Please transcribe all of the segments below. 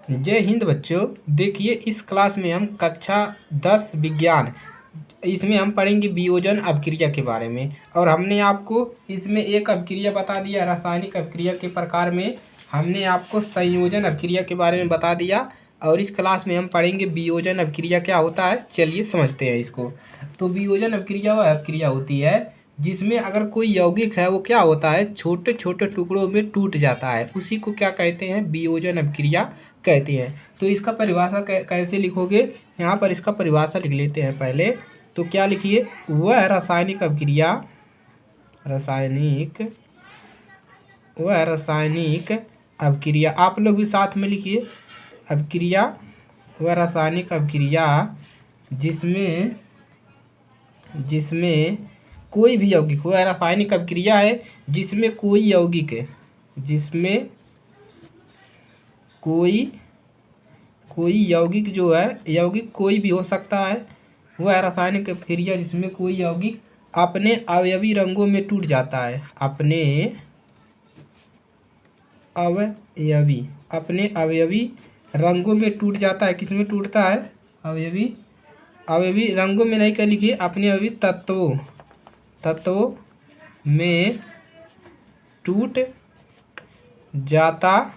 जय हिंद बच्चों। देखिए इस क्लास में हम कक्षा 10 विज्ञान इसमें हम पढ़ेंगे वियोजन अपक्रिया के बारे में। और हमने आपको इसमें एक अपक्रिया बता दिया, रासायनिक अपक्रिया के प्रकार में हमने आपको संयोजन अपक्रिया के बारे में बता दिया। और इस क्लास में हम पढ़ेंगे वियोजन अपक्रिया क्या होता है। चलिए समझते हैं इसको। तो वियोजन अपक्रिया वह अपक्रिया होती है जिसमें अगर कोई यौगिक है वो क्या होता है, छोटे छोटे टुकड़ों में टूट जाता है, उसी को क्या कहते हैं, वियोजन अपक्रिया कहते हैं। तो इसका परिभाषा कैसे लिखोगे, यहाँ पर इसका परिभाषा लिख लेते हैं पहले। तो क्या लिखिए, वह रासायनिक अपक्रिया, रासायनिक अपक्रिया, आप लोग भी साथ में लिखिए। अपक्रिया, वह रासायनिक अपक्रिया जिसमें कोई भी यौगिक, वह रासायनिक अपक्रिया है जिसमें कोई यौगिक है, जिसमें कोई यौगिक जो है, यौगिक कोई भी हो सकता है। वह रासायनिक अपक्रिया जिसमें कोई यौगिक अपने अवयवी रंगों में टूट जाता है, अपने अवयवी रंगों में टूट जाता है। किसमें टूटता है, अवयवी रंगों में नहीं, कर लिखिए अपने अवयवी तत्वों में टूट जाता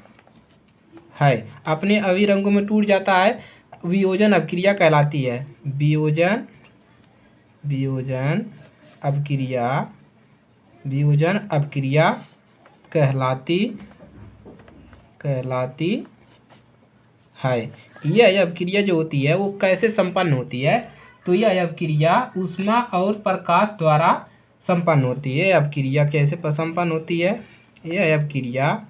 है, अपने अवयवी रंगों में टूट जाता है, वियोजन अपक्रिया कहलाती है। वियोजन अपक्रिया कहलाती है। यह अपक्रिया जो होती है वो कैसे संपन्न होती है, तो यह अपक्रिया ऊष्मा और प्रकाश द्वारा संपन्न होती है। अपक्रिया कैसे संपन्न होती है, यह अपक्रिया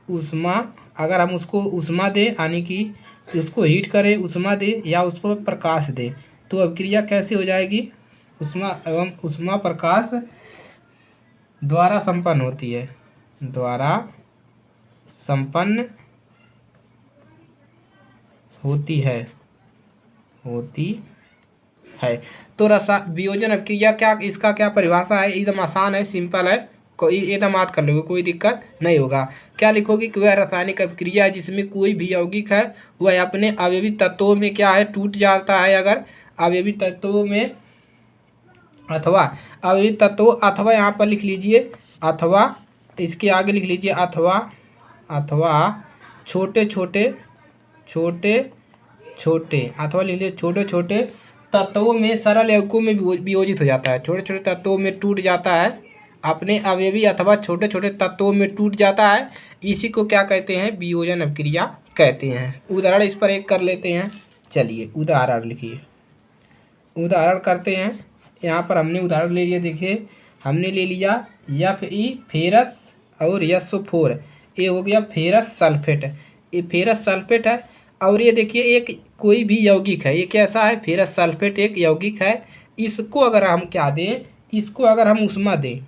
ऊष्मा, अगर हम उसको ऊष्मा दें, यानी कि उसको हीट करें, ऊष्मा दें या उसको प्रकाश दें, तो अपक्रिया कैसे हो जाएगी, ऊष्मा एवं ऊष्मा प्रकाश द्वारा संपन्न होती है, द्वारा संपन्न होती है। तो वियोजन अपक्रिया क्या, इसका क्या परिभाषा है, एकदम आसान है, सिंपल है, कोई एकदम याद कर लोगे, कोई दिक्कत नहीं होगा। क्या लिखोगे कि वह रासायनिक अपक्रिया है जिसमें कोई भी यौगिक है वह अपने अवयवी तत्वों में क्या है, टूट जाता है। अगर अवयवी तत्वों में अथवा अवयवी तत्वों, अथवा यहाँ पर लिख लीजिए, अथवा इसके आगे लिख लीजिए, अथवा छोटे छोटे तत्वों में, सरल यौगिकों में वियोजित हो जाता है। छोटे छोटे तत्वों में टूट जाता है, अपने अवयवी अथवा छोटे छोटे तत्वों में टूट जाता है, इसी को क्या कहते हैं, वियोजन अपक्रिया कहते हैं। उदाहरण इस पर एक कर लेते हैं। चलिए उदाहरण लिखिए, उदाहरण करते हैं। यहाँ पर हमने उदाहरण ले लिया, देखिए हमने ले लिया Fe फेरस और SO4, ये हो गया फेरस सल्फेट, ये फेरस सल्फेट है। और ये देखिए एक कोई भी यौगिक है, ये कैसा है, फेरस सल्फेट एक यौगिक है। इसको अगर हम क्या दें, इसको अगर हम ऊष्मा दें,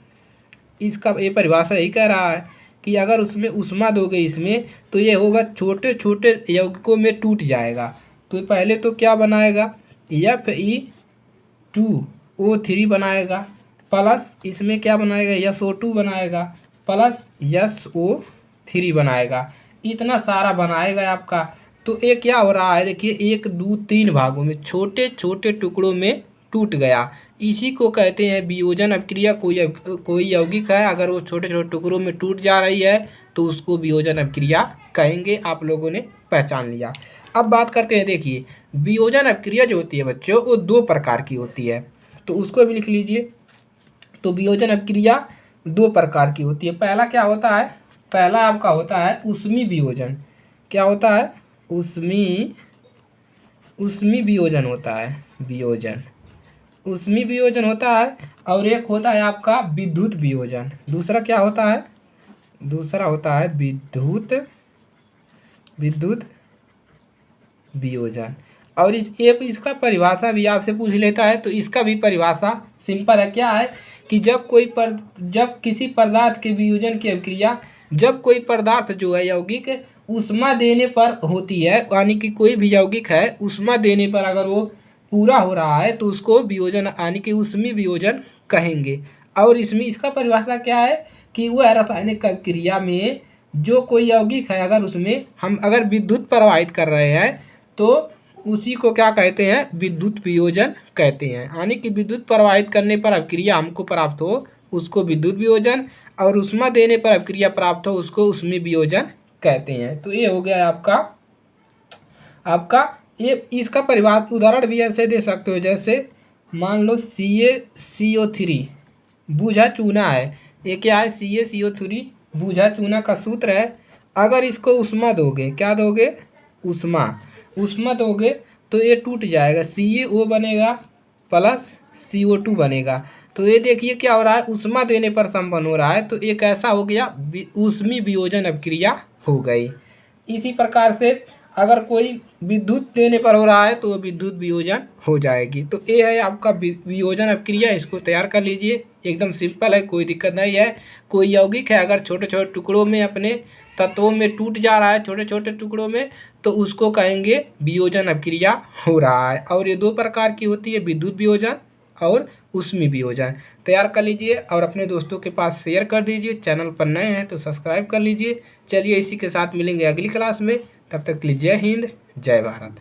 इसका ये परिभाषा यही कह रहा है कि अगर उसमें ऊष्मा दोगे इसमें, तो ये होगा छोटे छोटे यौगिकों में टूट जाएगा। तो पहले तो क्या बनाएगा, Fe2O3 बनाएगा, प्लस इसमें क्या बनाएगा, SO2 बनाएगा, प्लस SO3 बनाएगा, इतना सारा बनाएगा आपका। तो ये क्या हो रहा है, देखिए 1 2 3 भागों में, छोटे छोटे टुकड़ों में टूट गया, इसी को कहते हैं वियोजन अपक्रिया। कोई यौगिक है अगर वो छोटे छोटे टुकड़ों में टूट जा रही है तो उसको वियोजन अपक्रिया कहेंगे। आप लोगों ने पहचान लिया। अब बात करते हैं, देखिए वियोजन अपक्रिया जो होती है बच्चों, वो 2 प्रकार की होती है, तो उसको भी लिख लीजिए। तो वियोजन अपक्रिया 2 प्रकार की होती है। पहला क्या होता है, पहला आपका होता है ऊष्मी वियोजन। क्या होता है, ऊष्मी वियोजन होता है, ऊष्मी वियोजन होता है। और एक होता है आपका विद्युत वियोजन। दूसरा क्या होता है, दूसरा होता है विद्युत वियोजन। और इसका परिभाषा भी आपसे पूछ लेता है, तो इसका भी परिभाषा सिंपल है। क्या है कि जब किसी पदार्थ के वियोजन की अभिक्रिया, जब कोई पदार्थ जो है यौगिक ऊष्मा देने पर होती है, यानी कि कोई भी यौगिक है ऊष्मा देने पर अगर वो पूरा हो रहा है तो उसको वियोजन यानी कि ऊष्मी वियोजन कहेंगे। और इसमें इसका परिभाषा क्या है कि वह रासायनिक अभिक्रिया में जो कोई यौगिक है अगर उसमें हम अगर विद्युत प्रवाहित कर रहे हैं तो उसी को क्या कहते हैं, विद्युत वियोजन कहते हैं। यानी कि विद्युत प्रवाहित करने पर अभिक्रिया हमको प्राप्त हो उसको विद्युत वियोजन, और ऊष्मा देने पर अभिक्रिया प्राप्त हो उसको ऊष्मीय वियोजन कहते हैं। तो ये हो गया आपका ये इसका परिवार उदाहरण भी ऐसे दे सकते हो, जैसे मान लो CaCO3 बूझा चूना है। ये क्या है, CaCO3 बूझा चूना का सूत्र है। अगर इसको ऊष्मा दोगे, क्या दोगे, ऊष्मा दोगे तो ये टूट जाएगा, CaO बनेगा प्लस CO2 बनेगा। तो ये देखिए क्या हो रहा है, ऊष्मा देने पर संपन्न हो रहा है, तो एक ऐसा हो गया ऊष्मीय वियोजन अभिक्रिया हो गई। इसी प्रकार से अगर कोई विद्युत देने पर हो रहा है तो विद्युत वियोजन हो जाएगी। तो ये है आपका वियोजन अभिक्रिया, इसको तैयार कर लीजिए, एकदम सिंपल है, कोई दिक्कत नहीं है। कोई यौगिक है अगर छोटे छोटे टुकड़ों में अपने तत्वों में टूट जा रहा है छोटे छोटे टुकड़ों में, तो उसको कहेंगे वियोजन अभिक्रिया हो रहा है। और ये दो प्रकार की होती है, विद्युत वियोजन और ऊष्मीय वियोजन। तैयार कर लीजिए और अपने दोस्तों के पास शेयर कर दीजिए। चैनल पर नए हैं तो सब्सक्राइब कर लीजिए। चलिए इसी के साथ मिलेंगे अगली क्लास में, तब तक के लिए जय हिंद जय भारत।